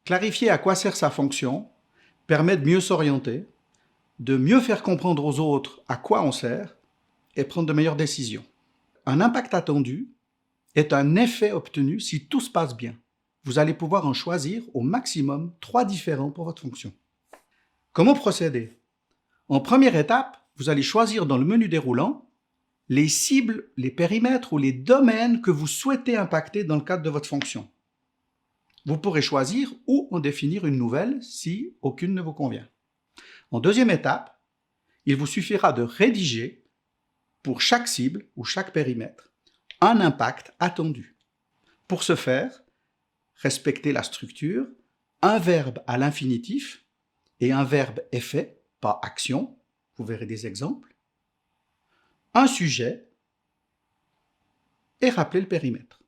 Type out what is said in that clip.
Clarifier à quoi sert sa fonction permet de mieux s'orienter, de mieux faire comprendre aux autres à quoi on sert et prendre de meilleures décisions. Un impact attendu est un effet obtenu si tout se passe bien. Vous allez pouvoir en choisir au maximum 3 différents pour votre fonction. Comment procéder? En première étape, vous allez choisir dans le menu déroulant les cibles, les périmètres ou les domaines que vous souhaitez impacter dans le cadre de votre fonction. Vous pourrez choisir ou en définir une nouvelle si aucune ne vous convient. En deuxième étape, il vous suffira de rédiger pour chaque cible ou chaque périmètre un impact attendu. Pour ce faire, respectez la structure, un verbe à l'infinitif et un verbe effet, pas action, vous verrez des exemples, un sujet et rappelez le périmètre.